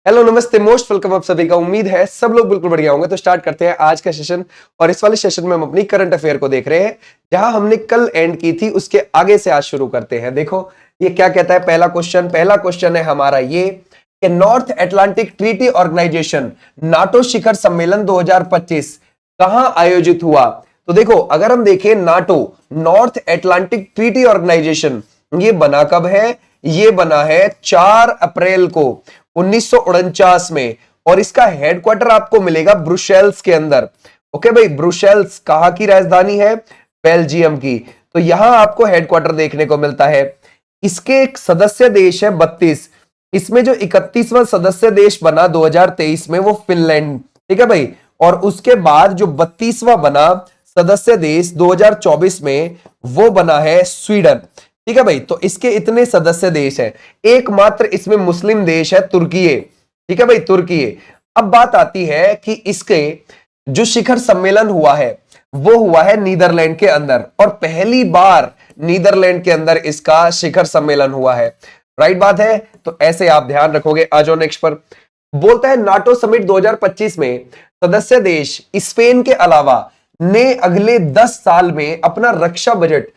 Hello नमस्ते, most welcome आप सभी का। उम्मीद है सब लोग बिल्कुल बढ़िया होंगे। तो स्टार्ट करते हैं आज का सेशन। और इस वाले सेशन में हम अपनी करंट अफेयर को देख रहे हैं, जहां हमने कल एंड की थी उसके आगे से आज शुरू करते हैं। देखो ये क्या कहता है। पहला क्वेश्चन है हमारा ये कि North Atlantic Treaty Organisation NATO शिखर सम्मेलन 2025 कहां आयोजित हुआ। तो देखो अगर हम देखें NATO North Atlantic Treaty Organization, ये बना कब है? ये बना है 4 अप्रैल को 1949 में। और इसका हेडक्वार्टर आपको मिलेगा ब्रुसेल्स के अंदर। ओके भाई, ब्रुसेल्स कहां की राजधानी है? बेल्जियम की। तो यहां आपको हेडक्वार्टर देखने को मिलता है। इसके एक सदस्य देश है 32। इसमें जो 31वां सदस्य देश बना 2023 में वो फिनलैंड, ठीक है भाई। और उसके बाद जो 32वां बना सदस्य देश 2024 में वो बना है स्वीडन, ठीक है भाई। तो इसके इतने सदस्य देश हैं। एकमात्र इसमें मुस्लिम देश है तुर्की, ठीक है भाई, तुर्की। अब बात आती है कि इसके जो शिखर सम्मेलन हुआ है वो हुआ है नीदरलैंड के अंदर, और पहली बार नीदरलैंड के अंदर इसका शिखर सम्मेलन हुआ है। राइट बात है। तो ऐसे आप ध्यान रखोगे। आ जाओ नेक्स्ट पर। बोलता है नाटो समिट 2025 में सदस्य देश स्पेन के अलावा ने अगले 10 साल में अपना रक्षा बजट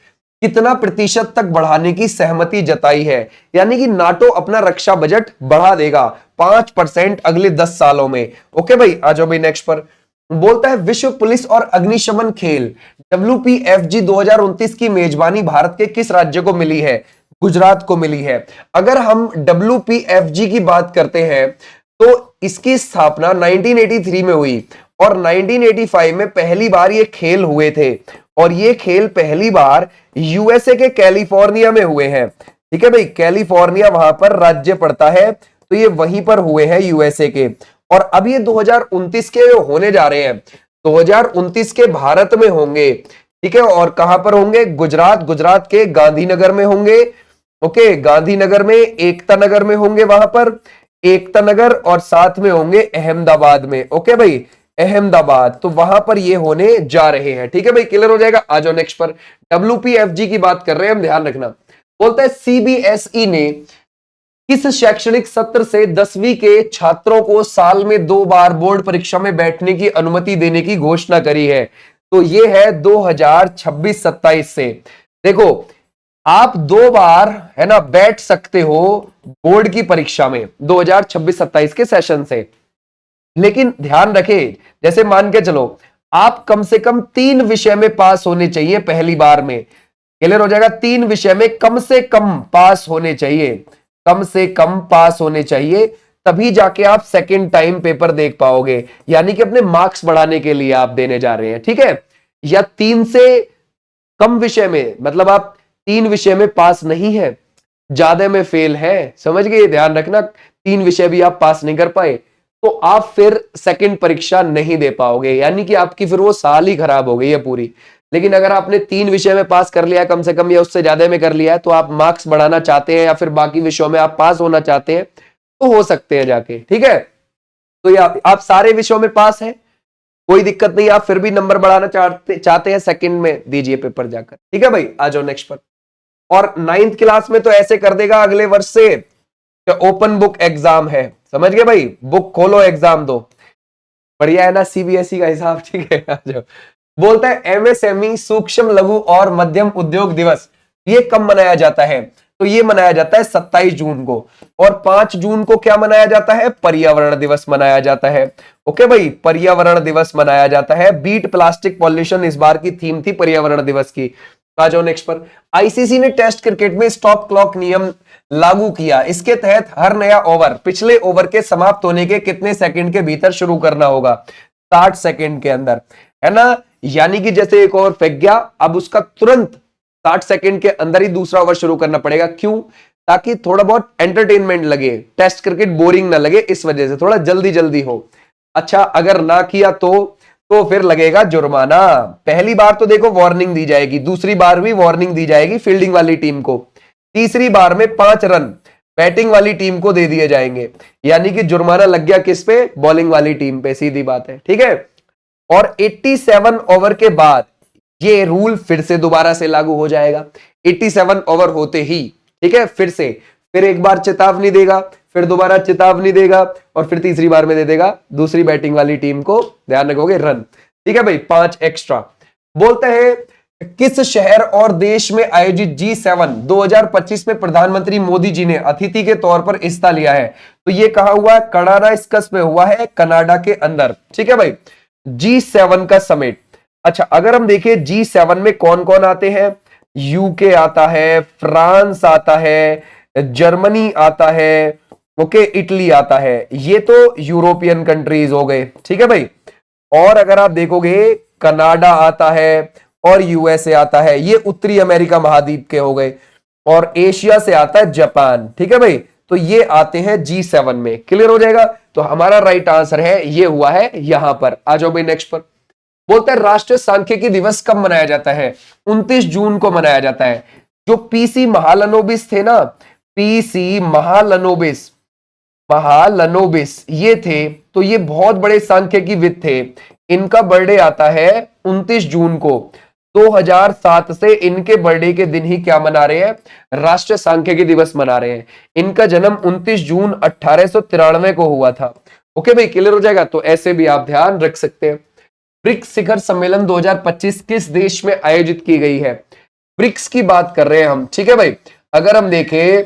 कितना प्रतिशत तक बढ़ाने की सहमति जताई है। यानी कि नाटो अपना रक्षा बजट बढ़ा देगा 5% अगले 10 सालों में। ओके भाई, आ जाओ भाई नेक्स्ट पर। बोलता है विश्व पुलिस और अग्निशमन खेल WPFG 2029 की मेजबानी भारत के किस राज्य को मिली है? गुजरात को मिली है। अगर हम WPFG की बात करते हैं तो इसकी स्थापना 1983 में हुई, और 1985 में पहली बार ये खेल हुए थे। और ये खेल पहली बार यूएसए के कैलिफोर्निया में हुए हैं, ठीक है भाई। कैलिफोर्निया वहां पर राज्य पड़ता है, तो ये वहीं पर हुए हैं यूएसए के। और अब ये 2029 के होने जा रहे हैं। 2029 के भारत में होंगे, ठीक है। और कहां पर होंगे? गुजरात के गांधीनगर में होंगे। ओके, गांधीनगर में, एकता नगर में होंगे वहां पर, एकता नगर, और साथ में होंगे अहमदाबाद में। ओके भाई, अहमदाबाद। तो वहां पर ये होने जा रहे हैं, ठीक है भाई। क्लियर हो जाएगा। आ जाओ नेक्स्ट पर। WPFG की बात कर रहे हैं हम, ध्यान रखना। बोलता है CBSE ने किस शैक्षणिक सत्र से 10वीं के छात्रों को साल में 2 बार बोर्ड परीक्षा में बैठने की अनुमति देने की घोषणा करी है? तो ये है 2026-27 से। देखो आप 2 बार है ना बैठ सकते हो बोर्ड की परीक्षा में 2026-27 के सेशन से। लेकिन ध्यान रखें, जैसे मान के चलो आप कम से कम 3 विषय में पास होने चाहिए पहली बार में। क्लियर हो जाएगा। 3 विषय में कम से कम पास होने चाहिए, कम से कम पास होने चाहिए, तभी जाके आप सेकंड टाइम पेपर देख पाओगे। यानी कि अपने मार्क्स बढ़ाने के लिए आप देने जा रहे हैं, ठीक है। या 3 से कम विषय में, मतलब आप 3 विषय में पास नहीं है, ज्यादा में फेल है, समझ गए। ध्यान रखना, 3 विषय भी आप पास नहीं कर पाए तो आप फिर सेकंड परीक्षा नहीं दे पाओगे, यानी कि आपकी फिर वो साल ही खराब हो गई है पूरी। लेकिन अगर आपने 3 विषय में पास कर लिया कम से कम, या उससे ज्यादा में कर लिया है, तो आप मार्क्स बढ़ाना चाहते हैं या फिर बाकी विषयों में आप पास होना चाहते हैं तो हो सकते हैं जाके, ठीक है। तो ये आप सारे विषयों में पास है, कोई दिक्कत नहीं। आप फिर भी नंबर बढ़ाना चाहते हैं, सेकंड में दीजिए पेपर जाकर, ठीक है भाई। आ जाओ नेक्स्ट पर। और 9th क्लास में तो ऐसे कर देगा अगले वर्ष से, ओपन बुक एग्जाम है, समझ गए भाई। बुक खोलो, एग्जाम दो। बढ़िया है ना CBSE का हिसाब, ठीक है। आ जाओ। बोलता है MSME सूक्ष्म लघु और मध्यम उद्योग दिवस ये कब मनाया जाता है? तो ये मनाया जाता है 27 जून को। और 5 जून को क्या मनाया जाता है? पर्यावरण दिवस मनाया जाता है। ओके भाई, पर्यावरण दिवस मनाया जाता है। बीट प्लास्टिक पॉल्यूशन इस बार की थीम थी पर्यावरण दिवस की। आ जाओ नेक्स्ट पर। ICC ने टेस्ट क्रिकेट में स्टॉप क्लॉक नियम लागू किया। इसके तहत हर नया ओवर पिछले ओवर के समाप्त होने के कितने सेकंड के भीतर शुरू करना होगा? 60 सेकंड के अंदर, है ना। यानी कि जैसे एक ओवर फेंक गया, अब उसका तुरंत 60 सेकंड के अंदर ही दूसरा ओवर शुरू करना पड़ेगा। क्यों? ताकि थोड़ा बहुत एंटरटेनमेंट लगे, टेस्ट क्रिकेट बोरिंग ना लगे, इस वजह से थोड़ा जल्दी जल्दी हो। अच्छा, अगर ना किया तो फिर लगेगा जुर्माना। पहली बार तो देखो वार्निंग दी जाएगी, दूसरी बार भी वार्निंग दी जाएगी फील्डिंग वाली टीम को, तीसरी बार में 5 रन बैटिंग वाली टीम को दे दिए जाएंगे। यानी कि जुर्माना लग गया किस पे? बॉलिंग वाली टीम पे, सीधी बात है, ठीक है। और 87 ओवर के बाद ये रूल फिर से दोबारा से लागू हो जाएगा। 87 ओवर होते ही, ठीक है, फिर से, फिर एक बार चेतावनी देगा, फिर दोबारा चेतावनी देगा और फिर तीसरी बार में दे देगा दूसरी बैटिंग वाली टीम को, ध्यान रखोगे, रन। ठीक है भाई, 5 एक्स्ट्रा। बोलते हैं किस शहर और देश में आयोजित G7 2025 में प्रधानमंत्री मोदी जी ने अतिथि के तौर पर हिस्सा लिया है? तो ये कहा हुआ है, कनाडास्कस में हुआ है, कनाडा के अंदर। ठीक है भाई, G7 का समिट। अच्छा, अगर हम देखें G7 में कौन कौन आते हैं, यूके आता है, फ्रांस आता है, जर्मनी आता है, ओके, इटली आता है। ये तो यूरोपियन कंट्रीज हो गए। ठीक है भाई, और अगर आप देखोगे कनाडा आता है और यूएसए आता है, ये उत्तरी अमेरिका महाद्वीप के हो गए, और एशिया से आता है जापान। ठीक है भाई, तो ये आते हैं G7 में। क्लियर हो जाएगा, तो हमारा राइट आंसर है ये हुआ है यहां पर। आ जाओ भाई नेक्स्ट पर। बोलते हैं राष्ट्रीय सांख्यिकी दिवस कब मनाया जाता है? 29 जून को मनाया जाता है। जो पीसी महालनोबिस थे ना, पीसी महालनोबिस ये थे, तो ये बहुत बड़े सांख्यिकीविद थे। इनका बर्थडे आता है 29 जून को। 2007 से इनके बर्थडे के दिन ही क्या मना रहे हैं? राष्ट्रीय सांख्यिकी दिवस मना रहे हैं। इनका जन्म 29 जून 1893 को हुआ था। ओके भाई, क्लियर हो जाएगा, तो ऐसे भी आप ध्यान रख सकते हैं। ब्रिक्स शिखर सम्मेलन 2025 किस देश में आयोजित की गई है? ब्रिक्स की बात कर रहे हैं हम। ठीक है भाई, अगर हम देखें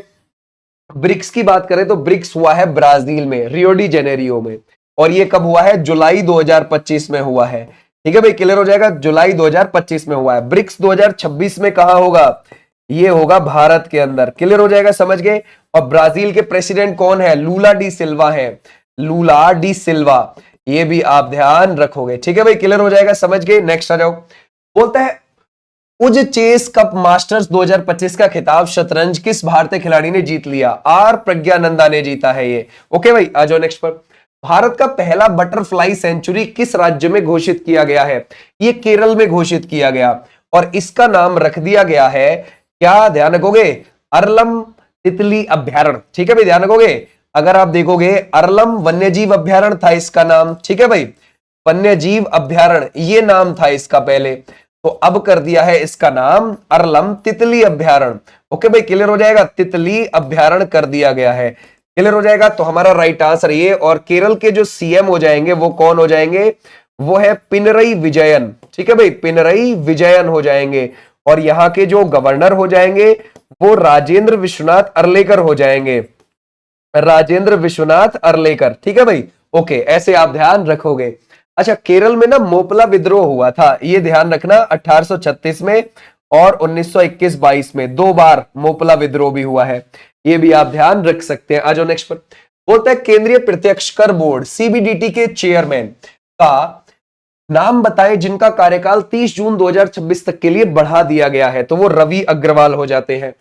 ब्रिक्स की बात करें तो ब्रिक्स हुआ है ब्राजील में, रियो डी जेनेरियो में, और ये कब हुआ है? जुलाई 2025 में हुआ है। ठीक है भाई, क्लियर हो जाएगा, जुलाई 2025 में हुआ है। ब्रिक्स 2026 में कहां होगा? ये होगा भारत के अंदर। क्लियर हो जाएगा, समझ गए। और ब्राजील के प्रेसिडेंट कौन है? लूला डी सिल्वा है, लूला डी सिल्वा, ये भी आप ध्यान रखोगे। ठीक है भाई, क्लियर हो जाएगा, समझ गए। नेक्स्ट आ जाओ। बोलता है उज चेस कप मास्टर्स 2025 का खिताब शतरंज किस भारतीय खिलाड़ी ने जीत लिया? आर प्रज्ञानंदा ने जीता है ये। ओके भाई, आ जाओ नेक्स्ट पर। भारत का पहला बटरफ्लाई सेंचुरी किस राज्य में घोषित किया गया है? ये केरल में घोषित किया गया, और इसका नाम रख दिया गया है, क्या ध्यान रखोगे? अरलम तितली अभ्यारण्य। ठीक है भाई, ध्यान रखोगे। अगर आप देखोगे अरलम वन्यजीव अभ्यारण्य था इसका नाम। ठीक है भाई, वन्यजीव अभ्यारण्य ये नाम था इसका पहले, तो अब कर दिया है इसका नाम अरलम तितली अभ्यारण्य। ओके भाई, क्लियर हो जाएगा, तितली अभ्यारण्य कर दिया गया है। क्लियर हो जाएगा, तो हमारा राइट आंसर ये। और केरल के जो सीएम हो जाएंगे वो कौन हो जाएंगे? वो है पिनरई विजयन। ठीक है भाई, पिनरई विजयन हो जाएंगे। और यहां के जो गवर्नर हो जाएंगे वो राजेंद्र विश्वनाथ अर्लेकर हो जाएंगे, राजेंद्र विश्वनाथ अर्लेकर। ठीक है भाई, ओके, ऐसे आप ध्यान रखोगे। अच्छा, केरल में ना मोपला विद्रोह हुआ था, ये ध्यान रखना, 1836 में और 1921-22 में 2 बार मोपला विद्रोह भी हुआ है, ये भी आप ध्यान रख सकते हैं। आ जाओ नेक्स्ट पर। बोलता है केंद्रीय प्रत्यक्ष कर बोर्ड सीबीडीटी के चेयरमैन का नाम बताएं जिनका कार्यकाल 30 जून 2026 तक के लिए बढ़ा दिया गया है। तो वो रवि अग्रवाल हो जाते हैं।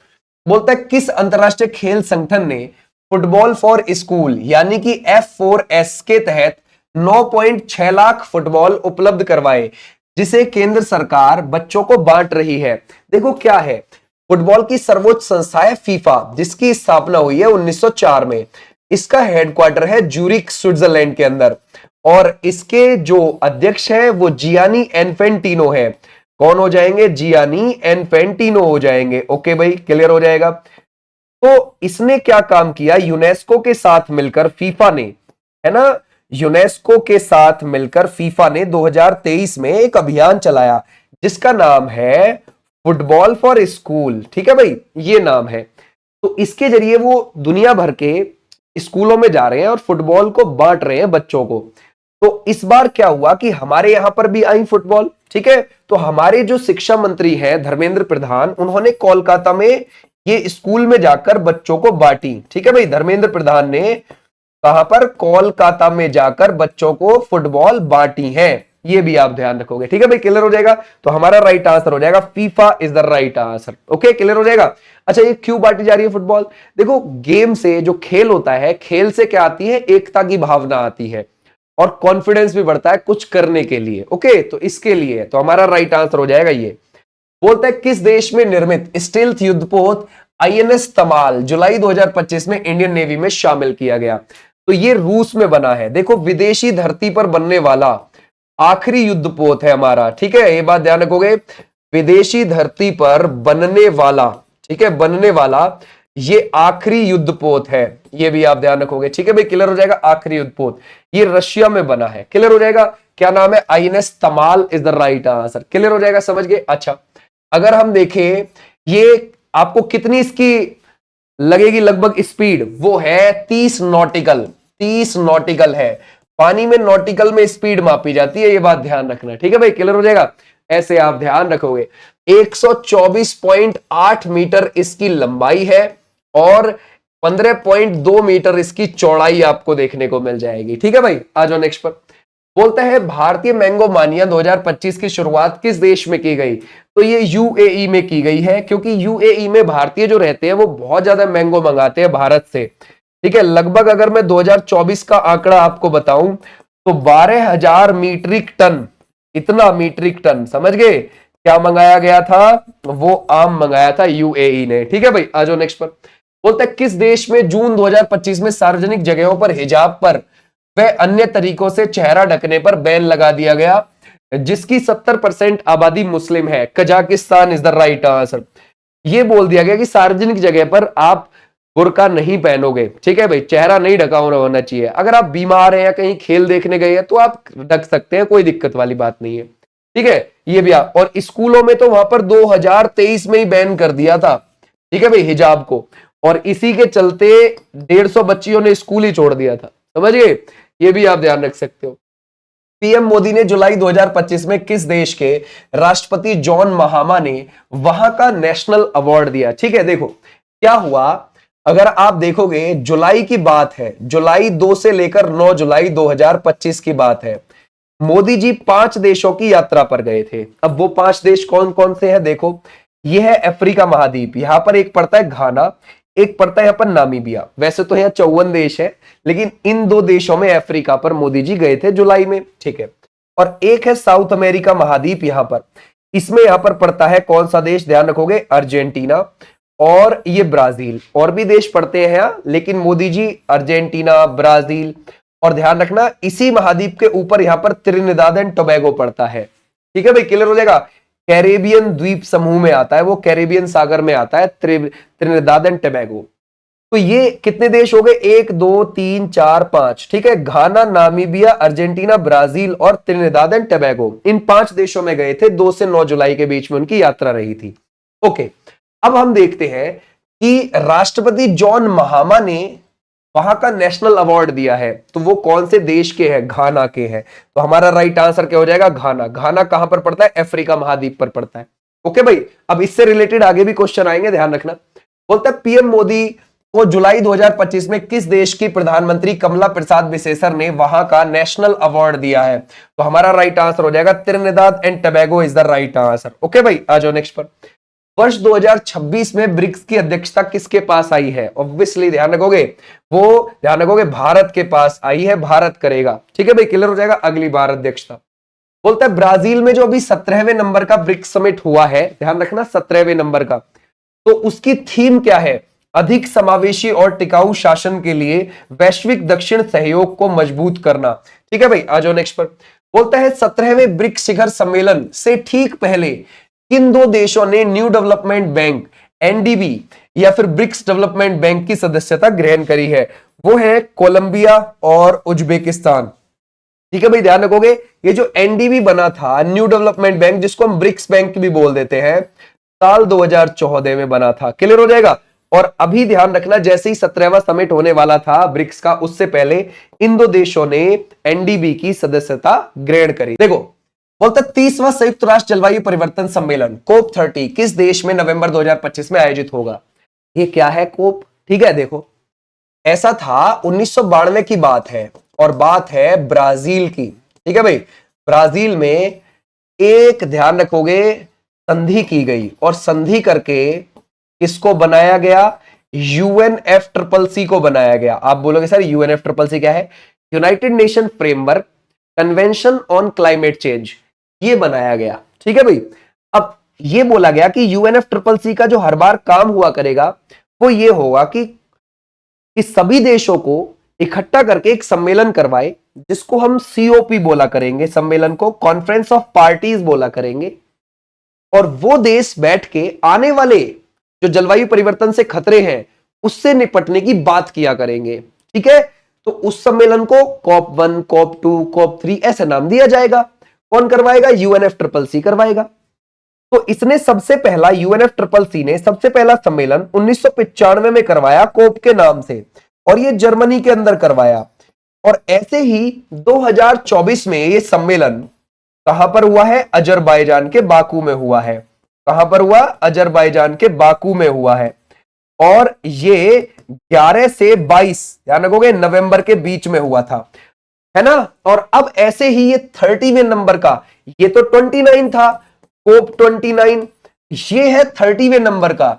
बोलता है किस अंतरराष्ट्रीय खेल संगठन ने फुटबॉल फॉर स्कूल यानी कि F4S के तहत 9.6 लाख फुटबॉल उपलब्ध करवाए, जिसे केंद्र सरकार बच्चों को बांट रही है? देखो क्या है, फुटबॉल की सर्वोच्च संस्था है फीफा, जिसकी स्थापना हुई है 1904 में। इसका हेडक्वार्टर है ज्यूरिख स्विट्जरलैंड के अंदर, और इसके जो अध्यक्ष है वो जियानी इन्फेंटिनो है। कौन हो जाएंगे? जियानी इन्फेंटिनो हो जाएंगे। ओके भाई, क्लियर हो जाएगा। तो इसने क्या काम किया? यूनेस्को के साथ मिलकर फीफा ने, है ना, यूनेस्को के साथ मिलकर फीफा ने 2023 में एक अभियान चलाया जिसका नाम है फुटबॉल फॉर स्कूल। ठीक है भाई, ये नाम है। तो इसके जरिए वो दुनिया भर के स्कूलों में जा रहे हैं और फुटबॉल को बांट रहे हैं बच्चों को। तो इस बार क्या हुआ कि हमारे यहां पर भी आई फुटबॉल। ठीक है, तो हमारे जो शिक्षा मंत्री हैं धर्मेंद्र प्रधान, उन्होंने कोलकाता में ये स्कूल में जाकर बच्चों को बांटी। ठीक है भाई, धर्मेंद्र प्रधान ने कहां पर? कोलकाता में जाकर बच्चों को फुटबॉल बांटी है, ये भी आप ध्यान रखोगे। ठीक है भाई, क्लियर हो जाएगा, तो हमारा राइट आंसर हो जाएगा FIFA is the right answer. Okay, clear हो जाएगा। अच्छा, ये क्यों बांटी जा रही है फुटबॉल? देखो, गेम से जो खेल होता है, खेल से क्या आती है? एकता की भावना आती है और कॉन्फिडेंस भी बढ़ता है कुछ करने के लिए। ओके, तो इसके लिए तो हमारा राइट आंसर हो जाएगा ये। बोलता है किस देश में निर्मित स्टील्थ युद्धपोत आईएनएस तमाल जुलाई 2025 में इंडियन नेवी में शामिल किया गया? तो ये रूस में बना है। देखो, विदेशी धरती पर बनने वाला आखिरी युद्धपोत है हमारा। ठीक है, ये बात ध्यान रखोगे, विदेशी धरती पर बनने वाला, ठीक है, बनने वाला ये आखिरी युद्धपोत है, ये भी आप ध्यान रखोगे। ठीक है भाई, क्लियर हो जाएगा। आखिरी युद्धपोत ये रशिया में बना है, क्लियर हो जाएगा। क्या नाम है? INS Tamal is the right answer, clear हो जाएगा, समझ गए। अच्छा, अगर हम देखें ये आपको कितनी इसकी लगेगी लगभग स्पीड, वो है 30 नॉटिकल, 30 नॉटिकल है। पानी में नॉटिकल में स्पीड मापी जाती है, ये बात ध्यान रखना। ठीक है भाई, क्लियर हो जाएगा। ऐसे आप ध्यान रखोगे। 124.8 मीटर इसकी लंबाई है और 15.2 मीटर इसकी चौड़ाई आपको देखने को मिल जाएगी। ठीक है भाई, आ जाओ नेक्स्ट पर। बोलता है भारतीय मैंगो मानिया 2025 की शुरुआत किस देश में की गई? तो ये यूएई में की गई है, क्योंकि यूएई में भारतीय जो रहते हैं वो बहुत ज्यादा मैंगो मंगाते हैं भारत से। ठीक है, लगभग अगर मैं 2024 का आंकड़ा आपको बताऊं तो 12,000 मीट्रिक टन, इतना मीट्रिक टन, समझ गए, क्या मंगाया गया था? वो आम मंगाया था यूएई ने। ठीक है भाई, आ जाओ नेक्स्ट पर। बोलता है किस देश में जून 2025 में सार्वजनिक जगहों पर हिजाब पर व अन्य तरीकों से चेहरा ढकने पर बैन लगा दिया गया, जिसकी 70% आबादी मुस्लिम है? Kazakhstan is the right answer. ये बोल दिया गया कि सार्वजनिक जगह पर आप बुर्का नहीं पहनोगे। ठीक है भाई, चेहरा नहीं ढका होना चाहिए। अगर आप बीमार हैं या कहीं खेल देखने गए हैं तो आप ढक सकते हैं, कोई दिक्कत वाली बात नहीं है। ठीक है, ये भी और स्कूलों में तो वहां पर 2023 में ही बैन कर दिया था। ठीक है भाई, हिजाब को, और इसी के चलते 150 बच्चियों ने स्कूल ही छोड़ दिया था, समझ गए। ये भी आप ध्यान रख सकते हो। पीएम मोदी ने जुलाई 2025 में किस देश के राष्ट्रपति जॉन महामा ने वहां का नेशनल अवार्ड दिया? ठीक है, देखो क्या हुआ, अगर आप देखोगे जुलाई की बात है, जुलाई 2 से लेकर 9 जुलाई 2025 की बात है। मोदी जी 5 देशों की यात्रा पर गए थे। अब वो 5 देश कौन कौन से हैं? देखो, यह है अफ्रीका महाद्वीप, यहां पर एक पड़ता है घाना, एक पड़ता है यहां पर नामीबिया। वैसे तो यहां 54 देश है, लेकिन इन 2 देशों में अफ्रीका पर मोदी जी गए थे जुलाई में। ठीक है, और एक है साउथ अमेरिका महाद्वीप, यहां पर, इसमें यहां पर पड़ता है कौन सा देश? ध्यान रखोगे, अर्जेंटीना और ये ब्राजील। और भी देश पड़ते हैं यहां, लेकिन मोदी जी अर्जेंटीना, ब्राजील, और ध्यान रखना इसी महाद्वीप के ऊपर यहां पर त्रिनिदाद एंड टोबैगो पड़ता है। ठीक है भाई, क्लियर हो जाएगा। कैरेबियन द्वीप समूह में आता है, वो कैरेबियन सागर में आता है, त्रिनिदाद एंड टोबैगो। तो ये कितने देश हो गए? 1 2 3 4 5। ठीक है, घाना, नामीबिया, अर्जेंटीना, ब्राजील और त्रिनिदाद एंड टोबैगो, इन 5 देशों में गए थे। 2 से 9 जुलाई के बीच में उनकी यात्रा रही थी। ओके, अब हम देखते हैं कि राष्ट्रपति जॉन महामा ने वहां का नेशनल अवार्ड दिया है, तो वो कौन से देश के हैं? घाना के हैं। तो हमारा राइट आंसर क्या हो जाएगा? घाना। घाना कहां पर पड़ता है? अफ्रीका महाद्वीप पर पड़ता है। ओके भाई, अब इससे रिलेटेड आगे भी क्वेश्चन आएंगे, ध्यान रखना। बोलता है पीएम मोदी को जुलाई 2025 में किस देश की प्रधानमंत्री कमला प्रसाद बिसेसर ने वहां का नेशनल अवार्ड दिया है? तो हमारा राइट आंसर हो जाएगा Trinidad and Tobago is the right answer. Okay भाई, आ जाओ नेक्स्ट पर। वर्ष 2026 में ब्रिक्स की अध्यक्षता किसके पास आई है? ऑब्वियसली ध्यान रखोगे, वो ध्यान रखोगे भारत के पास आई है, भारत करेगा। ठीक है भाई, क्लियर हो जाएगा, अगली बार अध्यक्षता। बोलता है ब्राजील में जो अभी 17वें नंबर का ब्रिक्स समिट हुआ है, ध्यान रखना 17वें नंबर का, तो उसकी थीम क्या है? अधिक समावेशी और टिकाऊ शासन के लिए वैश्विक दक्षिण सहयोग को मजबूत करना। ठीक है भाई, आ जाओ नेक्स्ट पर। बोलता है 17वें ब्रिक्स शिखर सम्मेलन से ठीक पहले किन 2 देशों ने न्यू डेवलपमेंट बैंक एनडीबी या फिर ब्रिक्स डेवलपमेंट बैंक की सदस्यता ग्रहण करी है? वो है कोलंबिया और उज्बेकिस्तान। ठीक है भाई, ध्यान रखोगे, ये जो एनडीबी बना था, न्यू डेवलपमेंट बैंक, जिसको हम ब्रिक्स बैंक भी बोल देते हैं, साल 2014 में बना था। क्लियर हो जाएगा। और अभी ध्यान रखना, जैसे ही 17वां समिट होने वाला था ब्रिक्स का, उससे पहले इन 2 देशों ने एनडीबी की सदस्यता ग्रहण करी। देखो, बोलता 30वां संयुक्त राष्ट्र जलवायु परिवर्तन सम्मेलन कोप 30 किस देश में नवंबर 2025 में आयोजित होगा? ये क्या है कोप? ठीक है, देखो ऐसा था 1992 की बात है, और बात है ब्राजील की। ठीक है भाई, ब्राजील में एक, ध्यान रखोगे, संधि की गई, और संधि करके किसको बनाया गया? यूएनएफसीसीसी को बनाया गया। आप बोलोगे सर यूएनएफसीसीसी क्या है? United nation framework convention on climate change, ये बनाया गया। ठीक है भाई, अब ये बोला गया कि यूएनएफसीसीसी का जो हर बार काम हुआ करेगा वो ये होगा कि इस सभी देशों को इकट्ठा करके एक सम्मेलन करवाए, जिसको हम सीओपी बोला करेंगे, सम्मेलन को कॉन्फ्रेंस ऑफ पार्टीज बोला करेंगे। और वो देश बैठ के आने वाले जो जलवायु परिवर्तन से खतरे हैं उससे निपटने की बात किया करेंगे। ठीक है, तो उस सम्मेलन को COP1, COP2, COP3 ऐसा नाम दिया जाएगा। कौन करवाएगा? UNFCCC करवाएगा। तो इसने सबसे पहला UNFCCC ने सबसे पहला सम्मेलन 1995 में करवाया कोप के नाम से, और ये जर्मनी के अंदर करवाया। और ऐसे ही 2024 में ये सम्मेलन कहां पर हुआ है? अजरबैजान के बाकू में हुआ है। कहां पर हुआ? अजरबैजान के बाकू में हुआ है। और ये 11 से 22 ध्यान रखोगे नवंबर के बीच में हुआ था, है ना। और अब ऐसे ही ये 30वें नंबर का, ये तो 29 था, कोप 29, ये है 30वें नंबर का।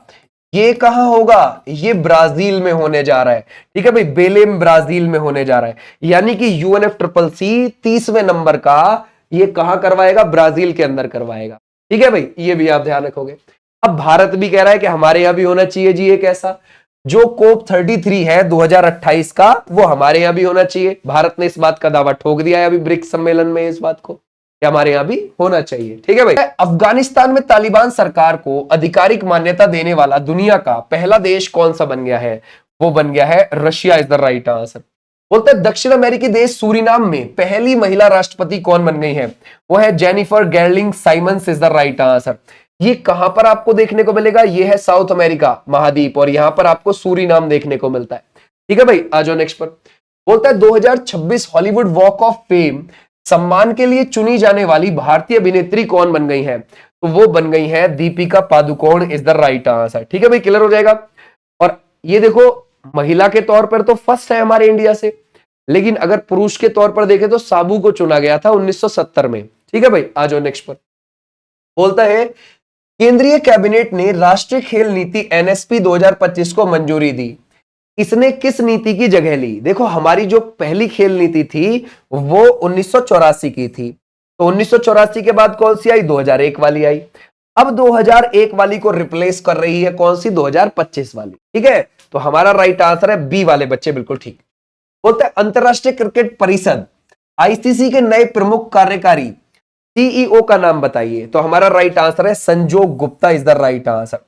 ये कहां होगा? ये ब्राजील में होने जा रहा है। ठीक है भाई, बेलेम ब्राजील में होने जा रहा है। यानी कि UNFCCC 30वें नंबर का ये कहां करवाएगा? ब्राजील के अंदर करवाएगा। ठीक है भाई, ये भी आप ध्यान रखोगे। अब भारत भी कह रहा है कि हमारे यहां भी होना चाहिए जी एक ऐसा, जो कोप 33 है 2028 का, वो हमारे यहां भी होना चाहिए। भारत ने इस बात का दावा ठोक दिया है अभी ब्रिक्स सम्मेलन में इस बात को, कि हमारे यहां भी होना चाहिए। ठीक है भाई। अफगानिस्तान में तालिबान सरकार को आधिकारिक मान्यता देने वाला दुनिया का पहला देश कौन सा बन गया है? वो बन गया है Russia, is the right answer. बोलते हैं दक्षिण अमेरिकी देश सूरीनाम में पहली महिला राष्ट्रपति कौन बन गई है? वो है Jennifer Geerlings Simons, is the right answer. ये कहां पर आपको देखने को मिलेगा? ये है साउथ अमेरिका महाद्वीप, और यहां पर आपको सूरीनाम देखने को मिलता है। ठीक है भाई, आ जाओ नेक्स्ट पर। बोलता है 2026 हॉलीवुड वॉक ऑफ फेम सम्मान के लिए चुनी जाने वाली भारतीय अभिनेत्री कौन बन गई है? तो वो बन गई है Deepika Padukone, is the right answer. ठीक है भाई, क्लियर हो जाएगा। और ये देखो, महिला के तौर पर तो फर्स्ट है हमारे इंडिया से, लेकिन अगर पुरुष के तौर पर देखें तो साबू को चुना गया था 1970 में। ठीक है भाई, आ जाओ नेक्स्ट पर। बोलता है केंद्रीय कैबिनेट ने राष्ट्रीय खेल नीति NSP 2025 को मंजूरी दी। इसने किस नीति की जगह ली? देखो, हमारी जो पहली खेल नीति थी वो 1984 की थी, तो 1984 के बाद कौन सी आई? 2001 वाली आई। अब 2001 वाली को रिप्लेस कर रही है कौन सी? 2025 वाली। ठीक है, तो हमारा राइट आंसर है बी वाले बच्चे, बिल्कुल ठीक। बोलते हैं अंतरराष्ट्रीय क्रिकेट परिषद ICC के नए प्रमुख कार्यकारी CEO का नाम बताइए। तो हमारा राइट आंसर है संजोग Gupta, is the right answer.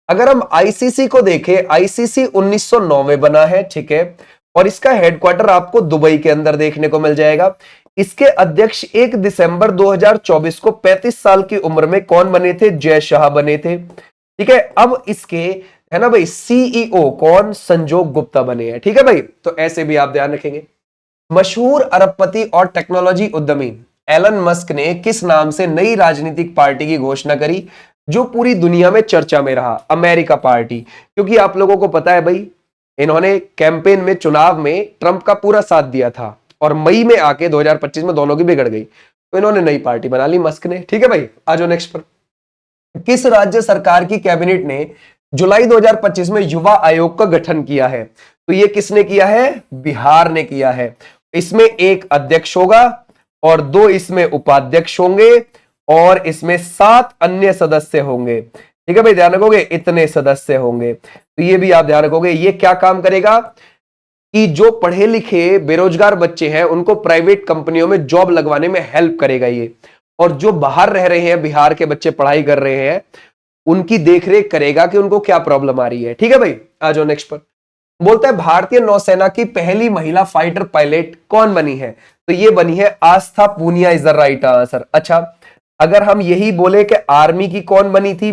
अगर हम ICC को देखें, ICC 1909 में बना है, ठीक है, और इसका हेडक्वार्टर आपको दुबई के अंदर देखने को मिल जाएगा। इसके अध्यक्ष 1 दिसंबर 2024 को 35 साल की उम्र में कौन बने थे? जय शाह बने थे। ठीक है, अब इसके है ना भाई CEO कौन? संजोग गुप्ता बने हैं। ठीक है भाई, तो ऐसे भी आप ध्यान रखेंगे। मशहूर अरबपति और टेक्नोलॉजी उद्यमी एलन मस्क ने किस नाम से नई राजनीतिक पार्टी की घोषणा करी जो पूरी दुनिया में चर्चा में रहा? America party. क्योंकि आप लोगों को पता है भाई, इन्होंने कैंपेन में, चुनाव में ट्रंप का पूरा साथ दिया था, और मई में आके 2025 में दोनों की बिगड़ गई, तो इन्होंने नई पार्टी बना ली मस्क ने। ठीक है भाई, आ जाओ नेक्स्ट पर। किस राज्य सरकार की कैबिनेट ने जुलाई 2025 में युवा आयोग का गठन किया है? तो ये किसने किया है? बिहार ने किया है। इसमें एक अध्यक्ष होगा और 2 इसमें उपाध्यक्ष होंगे, और इसमें 7 अन्य सदस्य होंगे। ठीक है भाई, ध्यान रखोगे, इतने सदस्य होंगे। तो ये भी आप ध्यान रखोगे। ये क्या काम करेगा कि जो पढ़े लिखे बेरोजगार बच्चे हैं उनको प्राइवेट कंपनियों में जॉब लगवाने में हेल्प करेगा ये, और जो बाहर रह रहे हैं, बिहार के बच्चे पढ़ाई कर रहे हैं, उनकी देखरेख करेगा कि उनको क्या प्रॉब्लम आ रही है। ठीक है भाई, आ जाओ नेक्स्ट पर। बोलता है भारतीय नौसेना की पहली महिला फाइटर पायलट कौन बनी है? तो ये बनी है Aastha Poonia, is the right answer. अच्छा, अगर हम यही बोले कि आर्मी की कौन बनी थी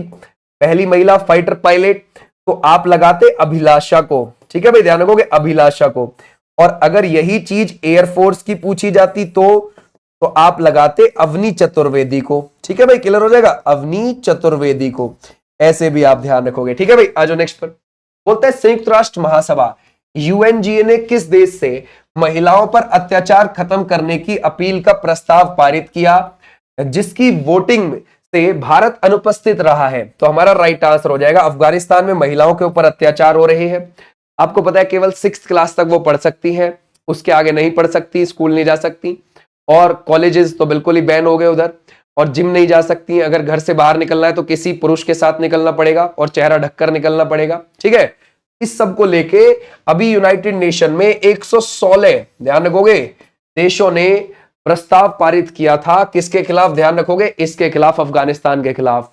पहली महिला फाइटर पायलट, तो आप लगाते अभिलाषा को। ठीक है भाई, ध्यान रखोगे, अभिलाषा को। और अगर यही चीज एयरफोर्स की पूछी जाती तो आप लगाते अवनी चतुर्वेदी को। ठीक है भाई, क्लियर हो जाएगा, अवनी चतुर्वेदी को। ऐसे भी आप ध्यान रखोगे। ठीक है भाई, आ जाओ नेक्स्ट पर। बोलता है संयुक्त राष्ट्र महासभा UNGA ने किस देश से महिलाओं पर अत्याचार खत्म करने की अपील का प्रस्ताव पारित किया, जिसकी वोटिंग से भारत अनुपस्थित रहा है? तो हमारा राइट आंसर हो जाएगा अफगानिस्तान में महिलाओं के ऊपर अत्याचार हो रहे हैं। आपको पता है केवल 6th क्लास तक वो पढ़ सकती हैं, उसके आगे नहीं पढ़ सकती, स्कूल नहीं जा सकती, और कॉलेजेस तो बिल्कुल ही बैन हो गए उधर, और जिम नहीं जा सकती। अगर घर से बाहर निकलना है तो किसी पुरुष के साथ निकलना पड़ेगा और चेहरा ढककर निकलना पड़ेगा। ठीक है, इस सब को लेके अभी यूनाइटेड नेशन में 116 ध्यान रखोगे देशों ने प्रस्ताव पारित किया था। किसके खिलाफ? ध्यान रखोगे, इसके खिलाफ, अफगानिस्तान के खिलाफ,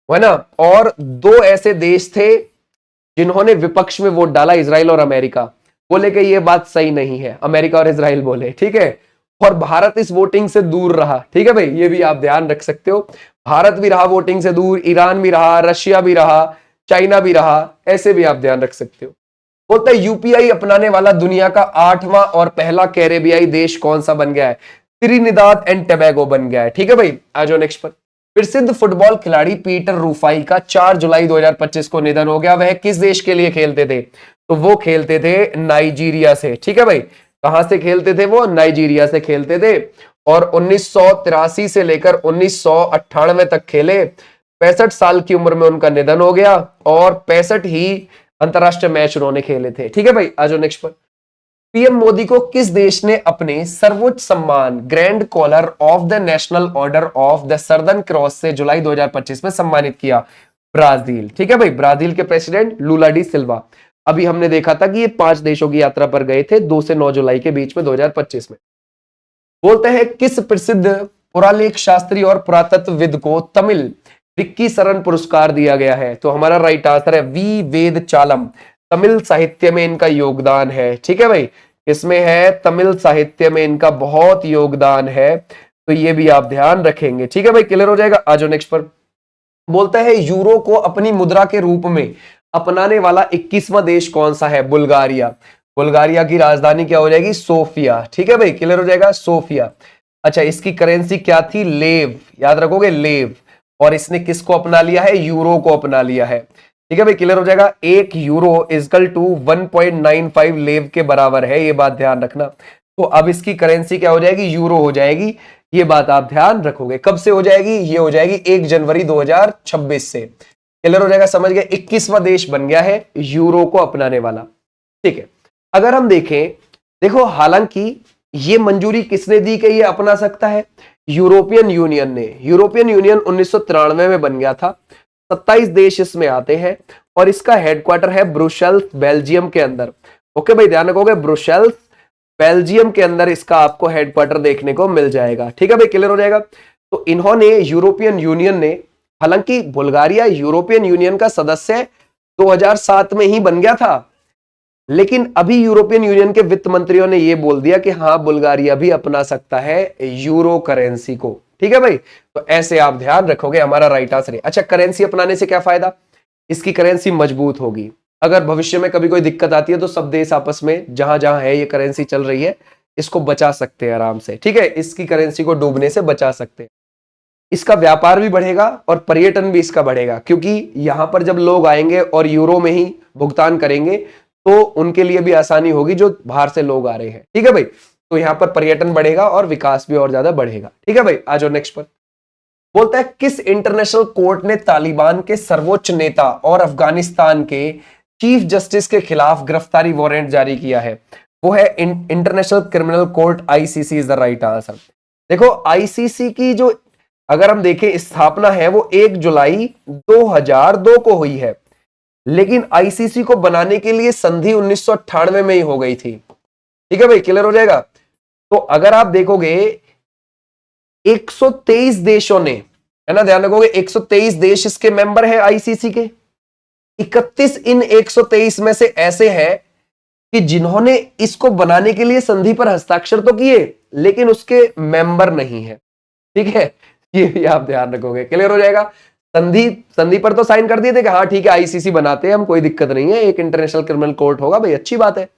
है ना। और 2 ऐसे देश थे जिन्होंने विपक्ष में वोट डाला, इजराइल और अमेरिका, बोले कि ये बात सही नहीं है, अमेरिका और इजराइल बोले, ठीक है। और भारत इस वोटिंग से दूर रहा, ठीक है भाई, ये भी आप ध्यान रख सकते हो। भारत भी रहा वोटिंग से दूर, ईरान भी रहा, रशिया भी रहा, चाइना भी रहा, ऐसे भी आप ध्यान रख सकते हो। बोलता है यूपीआई अपनाने वाला दुनिया का 8वां और पहला कैरेबियाई देश कौन सा बन गया है? त्रिनिदाद एंड टोबैगो बन गया है, ठीक है भाई। आ जाओ नेक्स्ट पर। प्रसिद्ध फुटबॉल खिलाड़ी पीटर रूफाई का 4 जुलाई 2025 को निधन हो गया। वह किस देश के लिए खेलते थे? तो वो खेलते थे नाइजीरिया से, ठीक है भाई। कहां से खेलते थे वो? नाइजीरिया से खेलते थे। और 1983 से लेकर 1998 तक खेले। 65 साल की उम्र में उनका निधन हो गया और 65 ही अंतरराष्ट्रीय मैच उन्होंने खेले थे, ठीक है भाई। आ जाओ नेक्स्ट पर। पीएम मोदी को किस देश ने अपने सर्वोच्च सम्मान Grand Collar of the National Order of the Southern Cross से जुलाई 2025 में सम्मानित किया? ब्राजील, ठीक है भाई। ब्राजील के प्रेसिडेंट लूला डी सिल्वा। अभी हमने देखा था कि ये 5 देशों की यात्रा पर गए थे 2 से 9 जुलाई के बीच में 2025 में। बोलते हैं किस प्रसिद्ध पुरालेख शास्त्री और पुरातत्वविद को तमिल विक्की सरन पुरस्कार दिया गया है? तो हमारा राइट आंसर है वी वेद चालम। तमिल साहित्य में इनका योगदान है, ठीक है भाई। इसमें है तमिल साहित्य में इनका बहुत योगदान है, तो ये भी आप ध्यान रखेंगे, ठीक है भाई। क्लियर हो जाएगा। आ जाओ नेक्स्ट पर। बोलता है यूरो को अपनी मुद्रा के रूप में अपनाने वाला 21वां देश कौन सा है? बुल्गारिया। बुल्गारिया की राजधानी क्या हो जाएगी? सोफिया, ठीक है भाई। क्लियर हो जाएगा, सोफिया। अच्छा, इसकी करेंसी क्या थी? लेव, याद रखोगे, लेव। और इसने किसको अपना लिया है? यूरो को अपना लिया है, ठीक है भाई। क्लियर हो जाएगा। 1 यूरो इजकल टू 1.95 लेव के बराबर है, ये बात ध्यान रखना। तो अब इसकी करेंसी क्या हो जाएगी? यूरो हो जाएगी, ये बात आप ध्यान रखोगे। कब से हो जाएगी? ये हो जाएगी 1 जनवरी 2026 से। क्लियर हो जाएगा, समझ गए। 21वां देश बन गया है यूरो को अपनाने वाला, ठीक है। अगर हम देखें, देखो हालांकि ये मंजूरी किसने दी कि ये अपना सकता है? यूरोपियन यूनियन ने। यूरोपियन यूनियन 1993 में बन गया था। 27 देश इसमें आते हैं और इसका हेडक्वार्टर है ब्रुसेल्स, बेल्जियम के अंदर। ओके भाई, ध्यान रखोगे, ब्रुसेल्स बेल्जियम के अंदर इसका आपको हेडक्वार्टर देखने को मिल जाएगा, ठीक है भाई। क्लियर हो जाएगा। तो इन्होंने, यूरोपियन यूनियन ने, हालांकि बुल्गारिया यूरोपियन यूनियन का सदस्य 2007 में ही बन गया था, लेकिन अभी यूरोपियन यूनियन के वित्त मंत्रियों ने यह बोल दिया कि हाँ, बुल्गारिया भी अपना सकता है यूरो करेंसी को, ठीक है भाई। तो ऐसे आप ध्यान रखोगे, हमारा राइट आंसर है। अच्छा, करेंसी अपनाने से क्या फायदा? इसकी करेंसी मजबूत होगी। अगर भविष्य में कभी कोई दिक्कत आती है तो सब देश आपस में जहां जहां है ये करेंसी चल रही है, इसको बचा सकते हैं आराम से, ठीक है। इसकी करेंसी को डूबने से बचा सकते हैं। इसका व्यापार भी बढ़ेगा और पर्यटन भी इसका बढ़ेगा, क्योंकि यहां पर जब लोग आएंगे और यूरो में ही भुगतान करेंगे तो उनके लिए भी आसानी होगी जो बाहर से लोग आ रहे हैं, ठीक है भाई। तो यहां पर पर्यटन बढ़ेगा और विकास भी और ज्यादा बढ़ेगा, ठीक है भाई। आ जाओ नेक्स्ट पर। बोलता है किस इंटरनेशनल कोर्ट ने तालिबान के सर्वोच्च नेता और अफगानिस्तान के चीफ जस्टिस के खिलाफ गिरफ्तारी वारंट जारी किया है? वो है international criminal court, ICC is the right answer. देखो, आईसीसी की जो अगर हम देखें स्थापना है वो 1 जुलाई 2002 को हुई है, लेकिन आईसीसी को बनाने के लिए संधि 1998 में ही हो गई थी, ठीक है भाई। क्लियर हो जाएगा। तो अगर आप देखोगे 123 देशों ने, है ना, ध्यान रखोगे, 123 देश इसके मेंबर हैं आईसीसी के। 31 इन 123 में से ऐसे हैं कि जिन्होंने इसको बनाने के लिए संधि पर हस्ताक्षर तो किए लेकिन उसके मेंबर नहीं है, ठीक है। ये भी आप ध्यान रखोगे। क्लियर हो जाएगा। संधि पर तो साइन कर दिए थे कि हाँ ठीक है, आईसीसी बनाते हैं हम, कोई दिक्कत नहीं है, एक इंटरनेशनल क्रिमिनल कोर्ट होगा भाई, अच्छी बात है,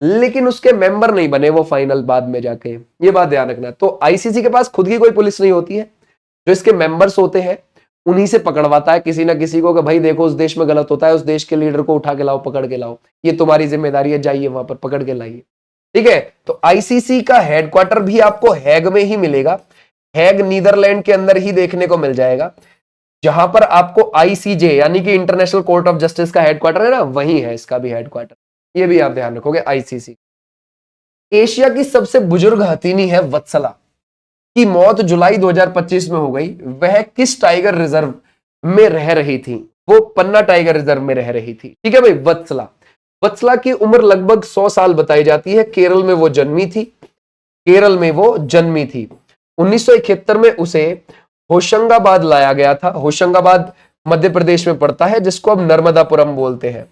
लेकिन उसके मेंबर नहीं बने वो फाइनल बाद में जाके, ये बात ध्यान रखना। तो आईसीसी के पास खुद की कोई पुलिस नहीं होती है, जो इसके मेंबर्स होते हैं उन्हीं से पकड़वाता है किसी ना किसी को कि भाई देखो उस देश में गलत होता है, उस देश के लीडर को उठा के लाओ, पकड़ के लाओ, ये तुम्हारी जिम्मेदारी है, जाइए वहां पर पकड़ के लाइए, ठीक है। तो आईसीसी का हेडक्वार्टर भी आपको हैग में ही मिलेगा। हैग नीदरलैंड के अंदर ही देखने को मिल जाएगा, जहां पर आपको आईसीजे यानी कि इंटरनेशनल कोर्ट ऑफ जस्टिस का हेडक्वार्टर है ना, वही है इसका भी हेडक्वार्टर, ये भी आप ध्यान रखोगे, आईसीसी। एशिया की सबसे बुजुर्ग हथीनी है वत्सला, की मौत जुलाई 2025 में हो गई। वह किस टाइगर रिजर्व में रह रही थी? वो पन्ना टाइगर रिजर्व में रह रही थी, ठीक है भाई। वत्सला, वत्सला की उम्र लगभग 100 साल बताई जाती है। केरल में वो जन्मी थी, केरल में वो जन्मी थी। 1971 में उसे होशंगाबाद लाया गया था। होशंगाबाद मध्य प्रदेश में पड़ता है, जिसको अब नर्मदापुरम बोलते हैं,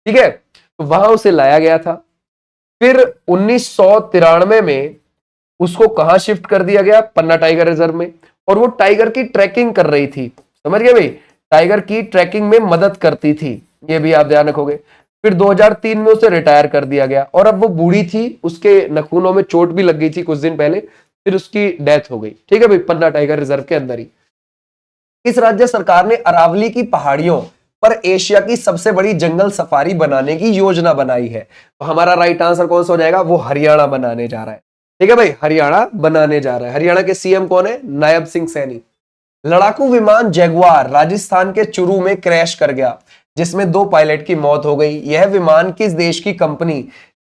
ठीक है, तो वहां उसे लाया गया था। फिर 1993 में उसको कहां शिफ्ट कर दिया गया, पन्ना टाइगर रिजर्व में, और वो टाइगर की ट्रैकिंग कर रही थी, समझ गए भाई, टाइगर की ट्रैकिंग में मदद करती थी, ये भी आप ध्यान रखोगे। फिर 2003 में उसे रिटायर कर दिया गया, और अब वो बूढ़ी थी, उसके नखूनों में चोट भी लग गई थी कुछ दिन पहले, फिर उसकी डेथ हो गई। ठीक है भाई, पन्ना टाइगर रिजर्व के अंदर ही। इस राज्य सरकार ने अरावली की पहाड़ियों पर एशिया की सबसे बड़ी जंगल सफारी बनाने की योजना बनाई है। तो हमारा राइट आंसर कौन सा हो जाएगा, वो हरियाणा बनाने जा रहा है। ठीक है भाई, हरियाणा बनाने जा रहा है। हरियाणा के सीएम कौन है, नायब सिंह सैनी। लड़ाकू विमान जगुआर राजस्थान के चुरू में क्रैश कर गया, जिसमें 2 पायलट की मौत हो गई। यह विमान किस देश की कंपनी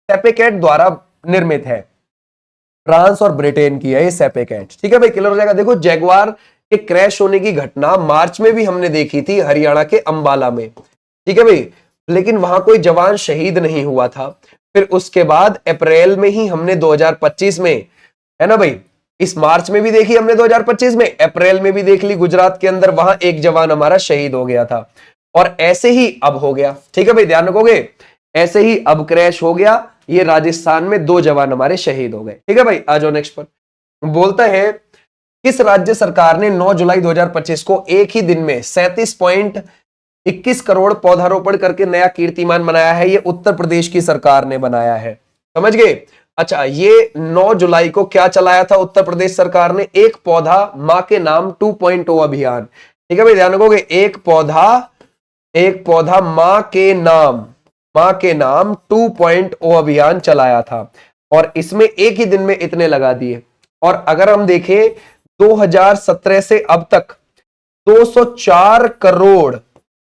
सेपेकेट द्वारा निर्मित है, फ्रांस और ब्रिटेन की है ये सेपेकेट। ठीक है भाई, क्लियर हो जाएगा। देखो, जगुआर के क्रैश होने की घटना मार्च में भी हमने देखी थी हरियाणा के अंबाला में। ठीक है भाई, लेकिन वहां कोई जवान शहीद नहीं हुआ था। फिर उसके बाद अप्रैल में ही हमने 2025 में, है ना भाई, इस मार्च में भी देखी हमने 2025 में, अप्रैल में भी देख ली गुजरात के अंदर, वहां एक जवान हमारा शहीद हो गया था। और ऐसे ही अब हो गया। ठीक है भाई, ध्यान रखोगे, ऐसे ही अब क्रैश हो गया, ये राजस्थान में 2 जवान हमारे शहीद हो गए। ठीक है भाई, आ जाओ नेक्स्ट पर। बोलता है किस राज्य सरकार ने 9 जुलाई 2025 को एक ही दिन में 37.21 करोड़ पौधारोपण करके नया कीर्तिमान बनाया है। ये उत्तर प्रदेश की सरकार ने बनाया है, समझ गए। अच्छा, ये 9 जुलाई को क्या चलाया था उत्तर प्रदेश सरकार ने, एक पौधा मां के नाम 2.0 अभियान। ठीक है भाई, ध्यान रखोगे, एक पौधा मां के नाम 2.0 अभियान चलाया था, और इसमें एक ही दिन में इतने लगा दिए। और अगर हम देखें 2017 से अब तक 204 करोड़,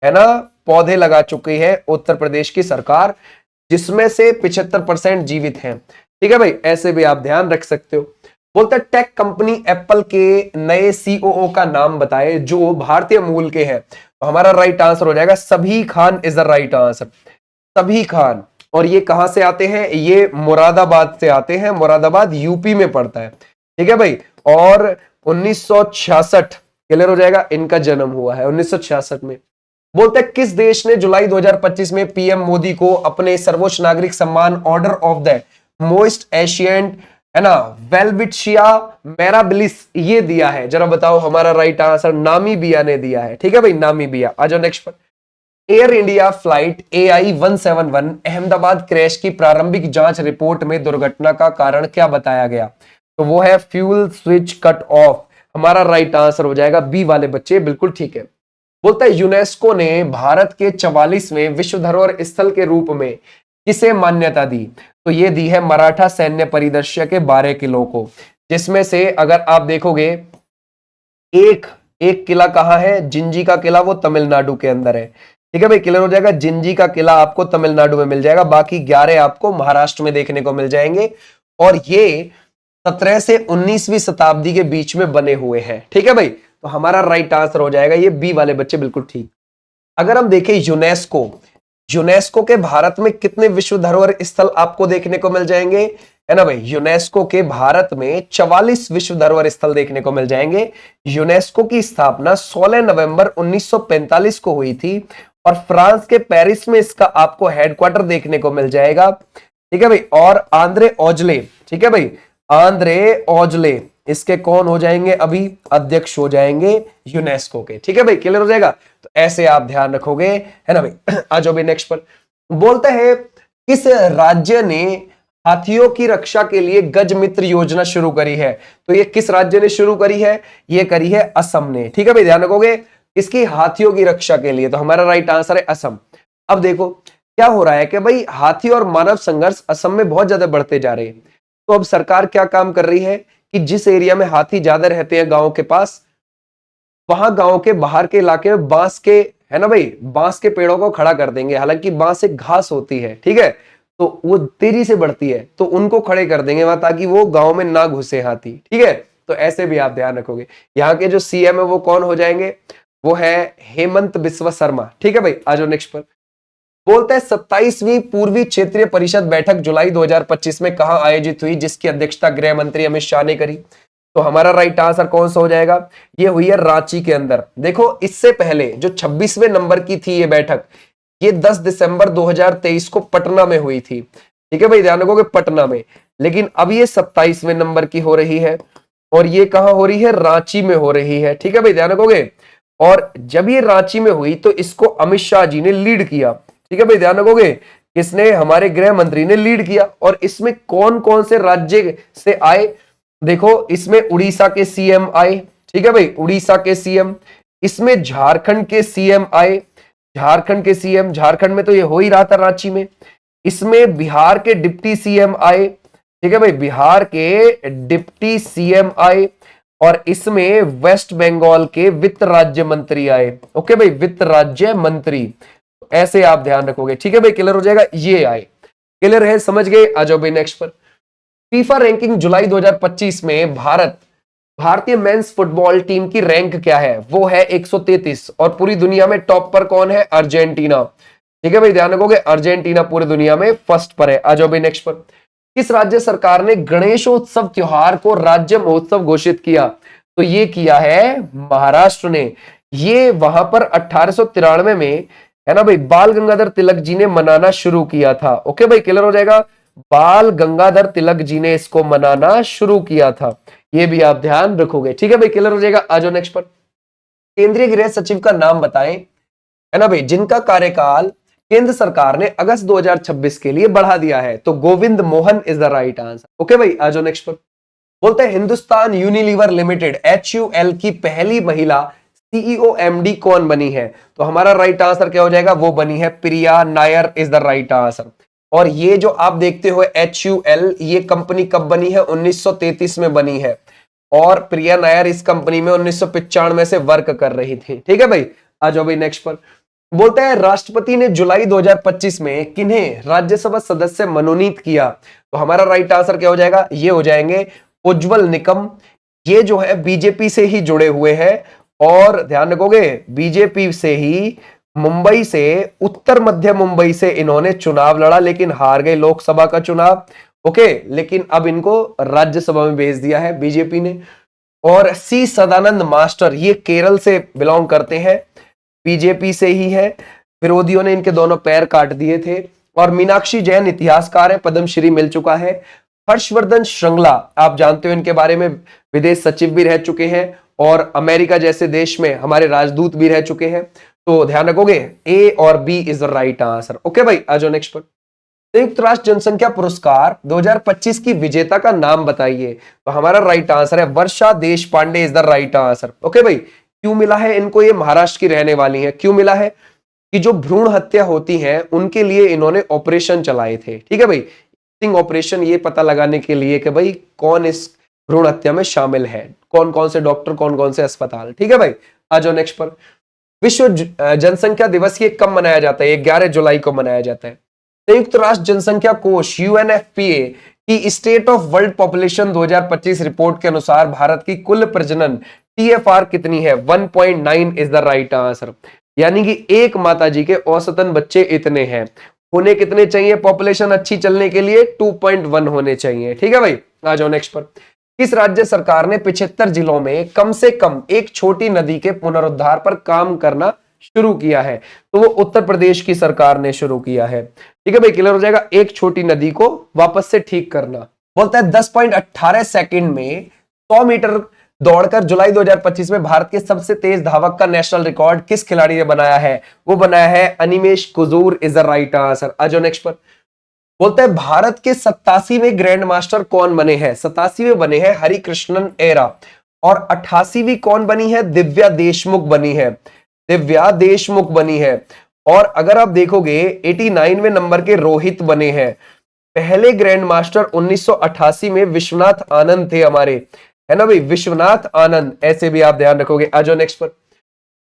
है ना, पौधे लगा चुकी है उत्तर प्रदेश की सरकार, जिसमें से 75% जीवित हैं। ठीक है भाई, ऐसे भी आप ध्यान रख सकते हो। बोलता है टेक कंपनी एप्पल के नए सीओओ का नाम बताए जो भारतीय मूल के हैं। तो हमारा राइट आंसर हो जाएगा सभी Khan is the right answer, सभी खान। और ये कहां से आते हैं, ये मुरादाबाद से आते हैं, मुरादाबाद यूपी में पड़ता है। ठीक है भाई, और 1966 क्लियर हो जाएगा, इनका जन्म हुआ है 1966 में। बोलते हैं किस देश ने जुलाई 2025 में पीएम मोदी को अपने सर्वोच्च नागरिक सम्मान order of the most ancient, है ना, वेलविशिया मेराबिलिस ये दिया है, जरा बताओ। हमारा राइट आंसर नामीबिया ने दिया है। ठीक है भाई, नामीबिया। आ जाओ नेक्स्ट पर। Air India flight AI 171 Ahmedabad crash की प्रारंभिक जांच रिपोर्ट में दुर्घटना का कारण क्या बताया गया, तो वो है फ्यूल स्विच कट ऑफ। हमारा राइट आंसर हो जाएगा बी वाले बच्चे, बिल्कुल ठीक है। बोलता है यूनेस्को ने भारत के 44वें विश्व धरोहर स्थल के रूप में किसे मान्यता दी, तो ये दी है मराठा सैन्य परिदृश्य के 12 किलों को, जिसमें से अगर आप देखोगे एक किला कहां है, जिंजी का किला, वो तमिलनाडु के अंदर है। ठीक है भाई, क्लियर हो जाएगा, जिंजी का किला आपको तमिलनाडु में मिल जाएगा, बाकी 11 आपको महाराष्ट्र में देखने को मिल जाएंगे, और ये 17 से 19वीं शताब्दी के बीच में बने हुए हैं। ठीक है भाई, तो हमारा राइट आंसर हो जाएगा ये बी वाले बच्चे, बिल्कुल ठीक। अगर हम देखें यूनेस्को के भारत में कितने विश्व धरोहर स्थल आपको देखने को मिल जाएंगे, है ना भाई, यूनेस्को के भारत में 44 विश्व धरोहर स्थल देखने को मिल जाएंगे। यूनेस्को की स्थापना 16 नवंबर 1945 को हुई थी, और फ्रांस के पेरिस में इसका आपको हेडक्वार्टर देखने को मिल जाएगा। ठीक है भाई, और आंद्रे ओजले, ठीक है भाई, आंद्रे ओजले इसके कौन हो जाएंगे, अभी अध्यक्ष हो जाएंगे यूनेस्को के। ठीक है भाई, क्लियर हो जाएगा, तो ऐसे आप ध्यान रखोगे, है ना भाई। आ जाओ भाई नेक्स्ट पर। बोलते हैं किस राज्य ने हाथियों की रक्षा के लिए गज मित्र योजना शुरू करी है, तो ये किस राज्य ने शुरू करी है, ये करी है असम ने। ठीक है भाई, ध्यान रखोगे, इसकी हाथियों की रक्षा के लिए, तो हमारा राइट आंसर है असम। अब देखो क्या हो रहा है कि भाई हाथी और मानव संघर्ष असम में बहुत ज्यादा बढ़ते जा रहे हैं, तो अब सरकार क्या काम कर रही है कि जिस एरिया में हाथी ज्यादा रहते हैं गांव के पास, वहां गांव के बाहर के इलाके में बांस के, है ना भाई, बांस के पेड़ों को खड़ा कर देंगे। हालांकि बांस एक घास होती है, ठीक है, तो वो तेजी से बढ़ती है, तो उनको खड़े कर देंगे वहां, ताकि वो गांव में ना घुसे हाथी। ठीक है, तो ऐसे भी आप ध्यान रखोगे। यहाँ के जो सीएम है वो कौन हो जाएंगे, वो है हेमंत बिस्वा शर्मा। ठीक है भाई, आ जाओ नेक्स्ट पर। बोलते हैं 27वीं पूर्वी क्षेत्रीय परिषद बैठक जुलाई 2025 में कहां आयोजित हुई, जिसकी अध्यक्षता गृह मंत्री अमित शाह ने करी, तो हमारा राइट आंसर कौन सा हो जाएगा, ये हुई है रांची के अंदर। देखो इससे पहले जो 26वें नंबर की थी ये बैठक, ये 10 दिसंबर 2023 को पटना में हुई थी। ठीक है भाई, ध्यान रखोगे पटना में। लेकिन अब ये 27वें नंबर की हो रही है और ये कहां हो रही है, रांची में हो रही है। ठीक है भाई, ध्यान रखोगे। और जब ये रांची में हुई तो इसको अमित शाह जी ने लीड किया। ठीक है भाई, ध्यान रखोगे, किसने, हमारे गृह मंत्री ने लीड किया। और इसमें कौन कौन से राज्य से आए, देखो इसमें उड़ीसा के सीएम आए। ठीक है भाई, उड़ीसा के सीएम, इसमें झारखंड के सीएम आए, झारखंड के सीएम, झारखंड में तो ये हो ही रहा था रांची में। इसमें बिहार के डिप्टी सीएम आए। ठीक है भाई, बिहार के डिप्टी सीएम आए। और इसमें वेस्ट बंगाल के वित्त राज्य मंत्री आए। ओके भाई, वित्त राज्य मंत्री, ऐसे आप ध्यान रखोगे। ठीक है भाई, क्लियर हो जाएगा, ये आए। क्लियर है, समझ गए, आ जाओ भाई नेक्स्ट पर। फीफा रैंकिंग जुलाई 2025 में भारतीय मेंस फुटबॉल टीम की रैंक क्या है, वो है 133। और पूरी दुनिया में टॉप पर कौन है, अर्जेंटीना। ठीक है भाई, ध्यान रखोगे, अर्जेंटीना पूरी दुनिया में फर्स्ट पर है। आ जाओ भाई नेक्स्ट पर। किस राज्य सरकार ने गणेशोत्सव त्योहार को राज्य महोत्सव घोषित किया, तो ये किया है महाराष्ट्र ने। ये वहां पर 1893 में, है ना भाई, बाल गंगाधर तिलक जी ने मनाना शुरू किया था। ओके भाई, क्लियर हो जाएगा, बाल गंगाधर तिलक जी ने इसको मनाना शुरू किया था, ये भी आप ध्यान रखोगे। ठीक है भाई, क्लियर हो जाएगा, आ जाओ नेक्स्ट पर। केंद्रीय गृह सचिव का नाम बताएं, है ना भाई, जिनका कार्यकाल केंद्र सरकार ने अगस्त 2026 के लिए बढ़ा दिया है, तो Govind Mohan is the right answer. Okay भाई, आ जाओ नेक्स्ट पर। बोलते हैं हिंदुस्तान यूनिलीवर लिमिटेड HUL की पहली महिला CEO MD कौन बनी है, तो हमारा राइट आंसर क्या हो जाएगा, वो बनी है Priya Nair is the right answer. और ये जो आप देखते हो HUL, ये कंपनी कब बनी है, 1933 में बनी है। और प्रिया नायर इस कंपनी में 1995 से वर्क कर रही थी। ठीक है भाई, आ जाओ भाई नेक्स्ट पर। बोलते हैं राष्ट्रपति ने जुलाई 2025 में किन्हें राज्यसभा सदस्य मनोनीत किया, तो हमारा राइट आंसर क्या हो जाएगा, ये हो जाएंगे उज्जवल निकम। ये जो है बीजेपी से ही जुड़े हुए हैं। और ध्यान रखोगे, बीजेपी से ही, मुंबई से, उत्तर मध्य मुंबई से इन्होंने चुनाव लड़ा, लेकिन हार गए लोकसभा का चुनाव। ओके, लेकिन अब इनको राज्यसभा में भेज दिया है बीजेपी ने। और सी सदानंद मास्टर, ये केरल से बिलोंग करते हैं, बीजेपी से ही है। विरोधियों ने इनके दोनों पैर काट दिए थे। और मीनाक्षी जैन इतिहासकार है, पद्मश्री मिल चुका है। हर्षवर्धन श्रृंगला, आप जानते हो इनके बारे में, विदेश सचिव भी रह चुके हैं और अमेरिका जैसे देश में हमारे राजदूत भी रह चुके हैं। तो ध्यान रखोगे, ए और B is the right answer. Okay भाई, आ जाओ नेक्स्ट पर। संयुक्त राष्ट्र जनसंख्या पुरस्कार 2025 की विजेता का नाम बताइए, तो हमारा राइट आंसर है Varsha Deshpande is the right answer. Okay भाई, क्यों मिला है इनको, ये महाराष्ट्र की रहने वाली है। क्यों मिला है कि जो भ्रूण हत्या होती है उनके लिए इन्होंने ऑपरेशन चलाए थे। ठीक है भाई, ऑपरेशन, ये पता लगाने के लिए कि भाई कौन इस भ्रूण हत्या में शामिल है, कौन कौन से डॉक्टर, कौन कौन से अस्पताल। ठीक है भाई, आ जाओ नेक्स्ट पर। विश्व जनसंख्या दिवस ये कब मनाया जाता है, 11 जुलाई को मनाया जाता है। संयुक्त राष्ट्र जनसंख्या कोष UNFPA की state of world population 2025 report के अनुसार भारत की कुल प्रजनन TFR कितनी है, 1.9 इज द राइट आंसर। यानी कि एक माता जी के औसतन बच्चे इतने हैं, होने कितने चाहिए पॉपुलेशन अच्छी चलने के लिए, 2.1 होने चाहिए। ठीक है भाई, आ जाओ नेक्स्ट पर। किस राज्य सरकार ने 75 जिलों में कम से कम एक छोटी नदी के पुनरुद्धार पर काम करना शुरू किया है, तो वो उत्तर प्रदेश की सरकार ने शुरू किया है। ठीक है भाई, क्लियर हो जाएगा, एक छोटी नदी को वापस से ठीक करना। बोलता है 10.18 सेकंड में 100 मीटर दौड़कर जुलाई 2025 में भारत के सबसे तेज धावक का नेशनल रिकॉर्ड किस खिलाड़ी ने बनाया है, वो बनाया है Animesh Kujur is the right answer. आ जाओ नेक्स्ट पर। बोलता है भारत के 87वें ग्रैंड मास्टर कौन बने हैं, 87वें बने हैं हरिकृष्णन एरा। और 88वीं कौन बनी है, दिव्या देशमुख बनी है, दिव्या देशमुख बनी है। और अगर आप देखोगे 89वें नंबर के रोहित बने हैं। पहले ग्रैंड मास्टर 1988 में विश्वनाथ आनंद थे हमारे, है ना भाई, विश्वनाथ आनंद, ऐसे भी आप ध्यान रखोगे। आ जाओ नेक्स्ट पर।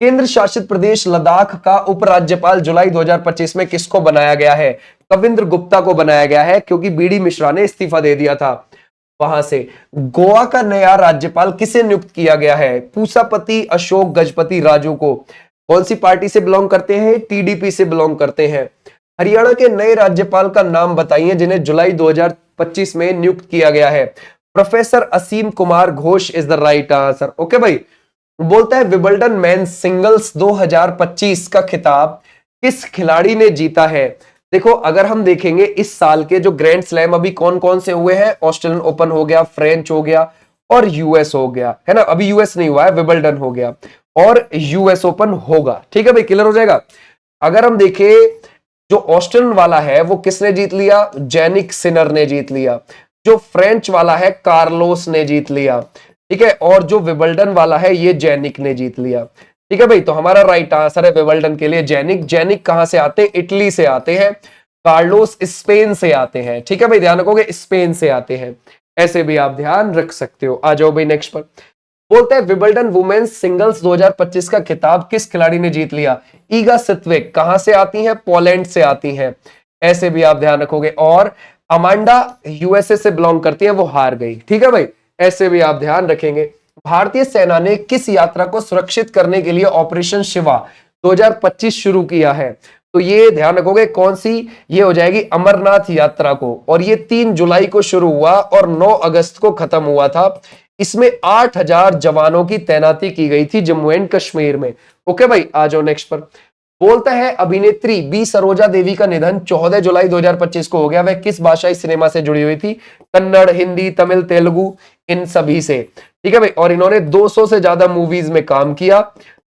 केंद्र शासित प्रदेश लद्दाख का उपराज्यपाल जुलाई 2025 में किसको बनाया गया है, कविंद्र गुप्ता को बनाया गया है, क्योंकि बीडी मिश्रा ने इस्तीफा दे दिया था वहां से। गोवा का नया राज्यपाल किसे नियुक्त किया गया है, पूसापति अशोक गजपति राजू को। कौन सी पार्टी से बिलोंग करते हैं, TDP से बिलोंग करते हैं। हरियाणा के नए राज्यपाल का नाम बताइए जिन्हें जुलाई 2025 में नियुक्त किया गया है, professor Asim Kumar Ghosh is the right answer. Okay भाई, बोलता है विंबलडन मेंस सिंगल्स 2025 का खिताब किस खिलाड़ी ने जीता है? देखो अगर हम देखेंगे इस साल के जो ग्रैंड स्लैम अभी कौन कौन से हुए हैं, ऑस्ट्रेलियन ओपन हो गया, फ्रेंच हो गया और यूएस हो गया, है ना। अभी यूएस नहीं हुआ है, विंबलडन हो गया और यूएस ओपन होगा। ठीक है भाई, क्लियर हो जाएगा। अगर हम देखें जो ऑस्ट्रेलियन वाला है वो किसने जीत लिया? जेनिक सिनर ने जीत लिया। जो फ्रेंच वाला है कार्लोस ने जीत लिया। ठीक है, और जो विंबलडन वाला है ये जेनिक ने जीत लिया। ठीक है भाई, तो हमारा राइट आंसर है विंबलडन के लिए जेनिक। जेनिक कहां से आते हैं? इटली से आते हैं। कार्लोस स्पेन से आते हैं। ठीक है भाई, ध्यान रखोगे स्पेन से आते हैं। ऐसे भी आप ध्यान रख सकते हो। आ जाओ भाई नेक्स्ट पर। बोलते हैं विंबलडन वुमेन्स सिंगल्स 2025 का खिताब किस खिलाड़ी ने जीत लिया? ईगा स्वितेक कहां से आती हैं? पोलैंड से आती हैं। ऐसे भी आप ध्यान रखोगे। और अमांडा यूएसए से बिलोंग करती है, वो हार गई। ठीक है भाई, ऐसे भी आप ध्यान रखेंगे। भारतीय सेना ने किस यात्रा को सुरक्षित करने के लिए ऑपरेशन शिवा 2025 शुरू किया है? तो ये ध्यान रखोगे कौन सी? ये हो जाएगी अमरनाथ यात्रा को। और ये 3 जुलाई को शुरू हुआ और 9 अगस्त को खत्म हुआ था। इसमें 8,000 जवानों की तैनाती की गई थी जम्मू एंड कश्मीर में। ओके भाई, आ जाओ नेक्स्ट पर। बोलता है अभिनेत्री बी सरोजा देवी का निधन 14 जुलाई 2025 को हो गया। वह किस भाषाई सिनेमा से जुड़ी हुई थी? कन्नड़, हिंदी, तमिल, तेलुगु, इन सभी से। ठीक है भाई, और इन्होंने 200 से ज्यादा मूवीज में काम किया।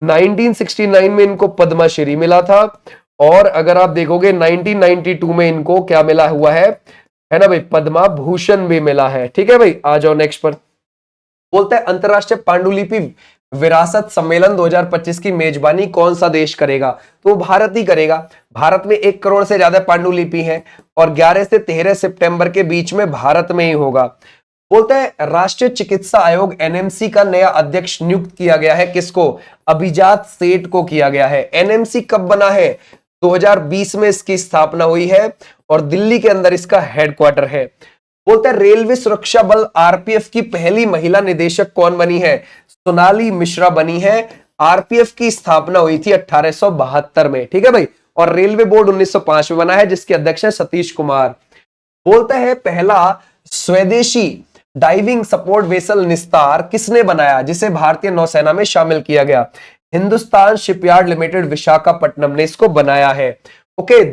1969 में इनको पद्मश्री मिला था। और अगर आप देखोगे 1992 में इनको क्या मिला हुआ है ना भाई, पद्मा भूषण भी मिला है। ठीक है भाई, आ जाओ नेक्स्ट पर। बोलता है अंतरराष्ट्रीय पांडुलिपि विरासत सम्मेलन 2025 की मेजबानी कौन सा देश करेगा? तो भारत ही करेगा। भारत में 1 करोड़ से ज्यादा पांडुलिपि हैं और 11 से 13 सितंबर के बीच में भारत में ही होगा। बोलता है राष्ट्रीय चिकित्सा आयोग एनएमसी का नया अध्यक्ष नियुक्त किया गया है। किसको? अभिजात सेठ को किया गया है। एनएमसी कब बना है? 2020 में इसकी स्थापना हुई है और दिल्ली के अंदर इसका हेडक्वार्टर है। बोलता है रेलवे सुरक्षा बल आरपीएफ की पहली महिला निदेशक कौन बनी है? सोनाली मिश्रा बनी है। आरपीएफ की स्थापना हुई थी 1872 में। ठीक है भाई, और रेलवे बोर्ड 1905 में बना है जिसके अध्यक्ष है सतीश कुमार। बोलता है पहला स्वदेशी डाइविंग सपोर्ट वेसल निस्तार किसने बनाया जिसे भारतीय नौसेना में शामिल किया गया? हिंदुस्तान शिपयार्ड लिमिटेड विशाखापट्टनम ने इसको बनाया है। ओके,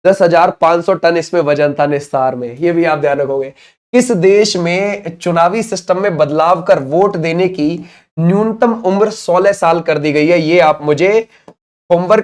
10,500 टन इसमें वजन था निस्तार में। ये भी आप ध्यान रखोगे। किस देश में चुनावी सिस्टम में बदलाव कर वोट देने की न्यूनतम उम्र 16 साल कर दी गई है? ये आप मुझे होमवर्क